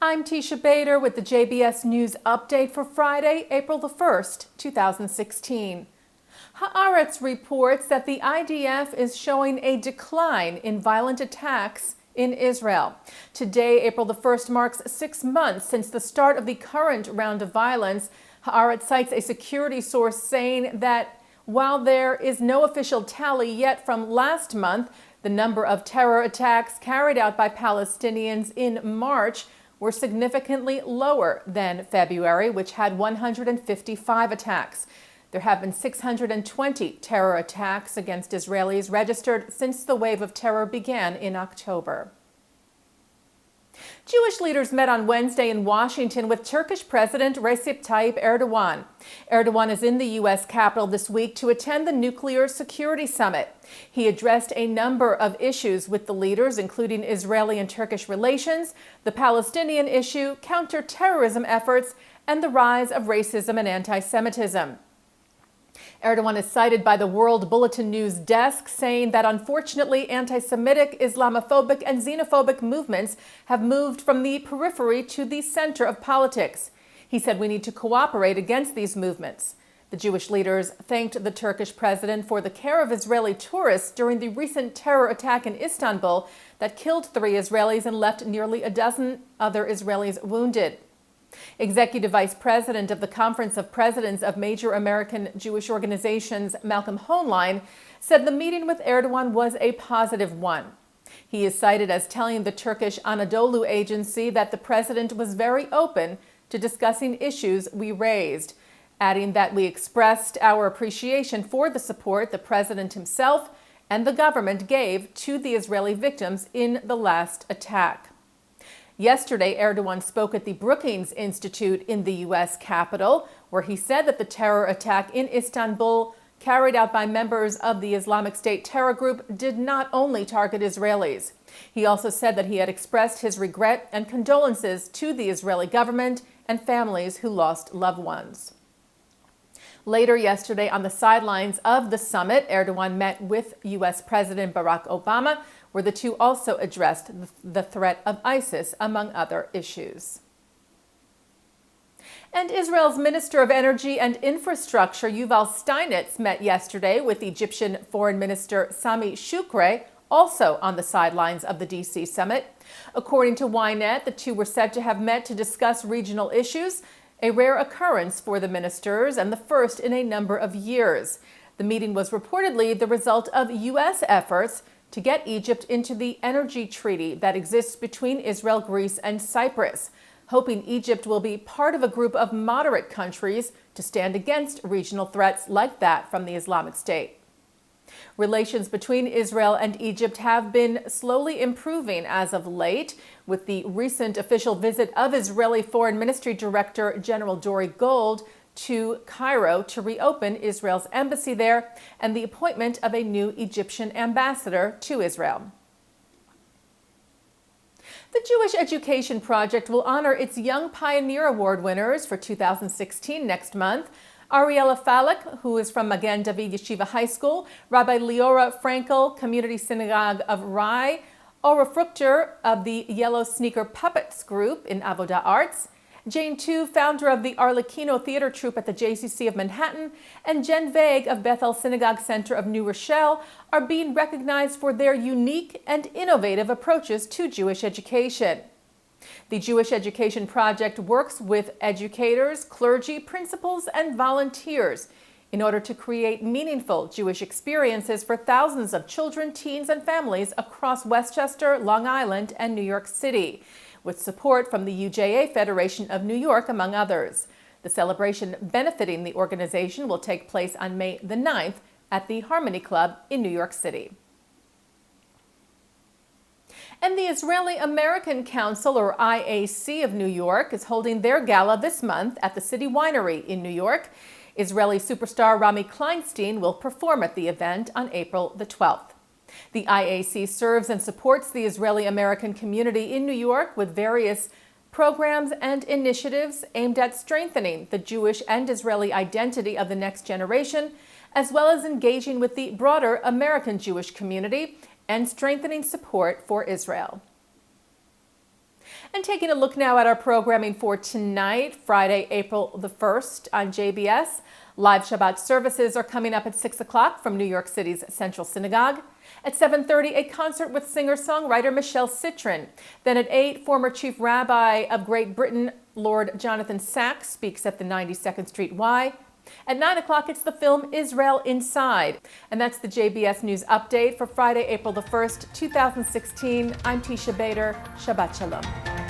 I'm Teisha Bader with the JBS News Update for Friday, April the 1st, 2016. Haaretz reports that the IDF is showing a decline in violent attacks in Israel. Today, April the 1st, marks 6 months since the start of the current round of violence. Haaretz cites a security source saying that while there is no official tally yet from last month, the number of terror attacks carried out by Palestinians in March were significantly lower than February, which had 155 attacks. There have been 620 terror attacks against Israelis registered since the wave of terror began in October. Jewish leaders met on Wednesday in Washington with Turkish President Recep Tayyip Erdogan. Erdogan is in the U.S. Capitol this week to attend the Nuclear Security Summit. He addressed a number of issues with the leaders, including Israeli and Turkish relations, the Palestinian issue, counterterrorism efforts, and the rise of racism and anti-Semitism. Erdogan is cited by the World Bulletin News desk, saying that unfortunately anti-Semitic, Islamophobic, and xenophobic movements have moved from the periphery to the center of politics. He said we need to cooperate against these movements. The Jewish leaders thanked the Turkish president for the care of Israeli tourists during the recent terror attack in Istanbul that killed 3 Israelis and left nearly a dozen other Israelis wounded. Executive Vice President of the Conference of Presidents of Major American Jewish Organizations, Malcolm Hoenlein, said the meeting with Erdogan was a positive one. He is cited as telling the Turkish Anadolu agency that the president was very open to discussing issues we raised, adding that we expressed our appreciation for the support the president himself and the government gave to the Israeli victims in the last attack. Yesterday, Erdogan spoke at the Brookings Institute in the U.S. Capitol, where he said that the terror attack in Istanbul carried out by members of the Islamic State terror group did not only target Israelis. He also said that he had expressed his regret and condolences to the Israeli government and families who lost loved ones. Later yesterday, on the sidelines of the summit, Erdogan met with U.S. President Barack Obama, where the two also addressed the threat of ISIS, among other issues. And Israel's Minister of Energy and Infrastructure, Yuval Steinitz, met yesterday with Egyptian Foreign Minister Sami Shukri, also on the sidelines of the D.C. summit. According to Ynet, the two were said to have met to discuss regional issues, a rare occurrence for the ministers and the first in a number of years. The meeting was reportedly the result of U.S. efforts to get Egypt into the energy treaty that exists between Israel, Greece, and Cyprus, hoping Egypt will be part of a group of moderate countries to stand against regional threats like that from the Islamic State. Relations between Israel and Egypt have been slowly improving as of late, with the recent official visit of Israeli Foreign Ministry Director General Dori Gold to Cairo to reopen Israel's embassy there and the appointment of a new Egyptian ambassador to Israel. The Jewish Education Project will honor its Young Pioneer Award winners for 2016 next month. Ariella Falek, who is from Magen David Yeshiva High School, Rabbi Leora Frankel, Community Synagogue of Rai, Ora Fruchter of the Yellow Sneaker Puppets Group in Avodah Arts, Jane Tu, founder of the Arlecchino Theater Troupe at the JCC of Manhattan, and Jen Vague of Bethel Synagogue Center of New Rochelle are being recognized for their unique and innovative approaches to Jewish education. The Jewish Education Project works with educators, clergy, principals, and volunteers in order to create meaningful Jewish experiences for thousands of children, teens, and families across Westchester, Long Island, and New York City, with support from the UJA Federation of New York, among others. The celebration benefiting the organization will take place on May the 9th at the Harmony Club in New York City. And the Israeli American Council, or IAC, of New York is holding their gala this month at the City Winery in New York. Israeli superstar Rami Kleinstein will perform at the event on April the 12th. The IAC serves and supports the Israeli American community in New York with various programs and initiatives aimed at strengthening the Jewish and Israeli identity of the next generation, as well as engaging with the broader American Jewish community and strengthening support for Israel. And taking a look now at our programming for tonight, Friday, April the 1st on JBS. Live Shabbat services are coming up at 6 o'clock from New York City's Central Synagogue. At 7:30, a concert with singer-songwriter Michelle Citrin. Then at 8, former Chief Rabbi of Great Britain, Lord Jonathan Sacks, speaks at the 92nd Street Y. At 9 o'clock, it's the film Israel Inside. And that's the JBS News Update for Friday, April the 1st, 2016. I'm Teisha Bader. Shabbat Shalom.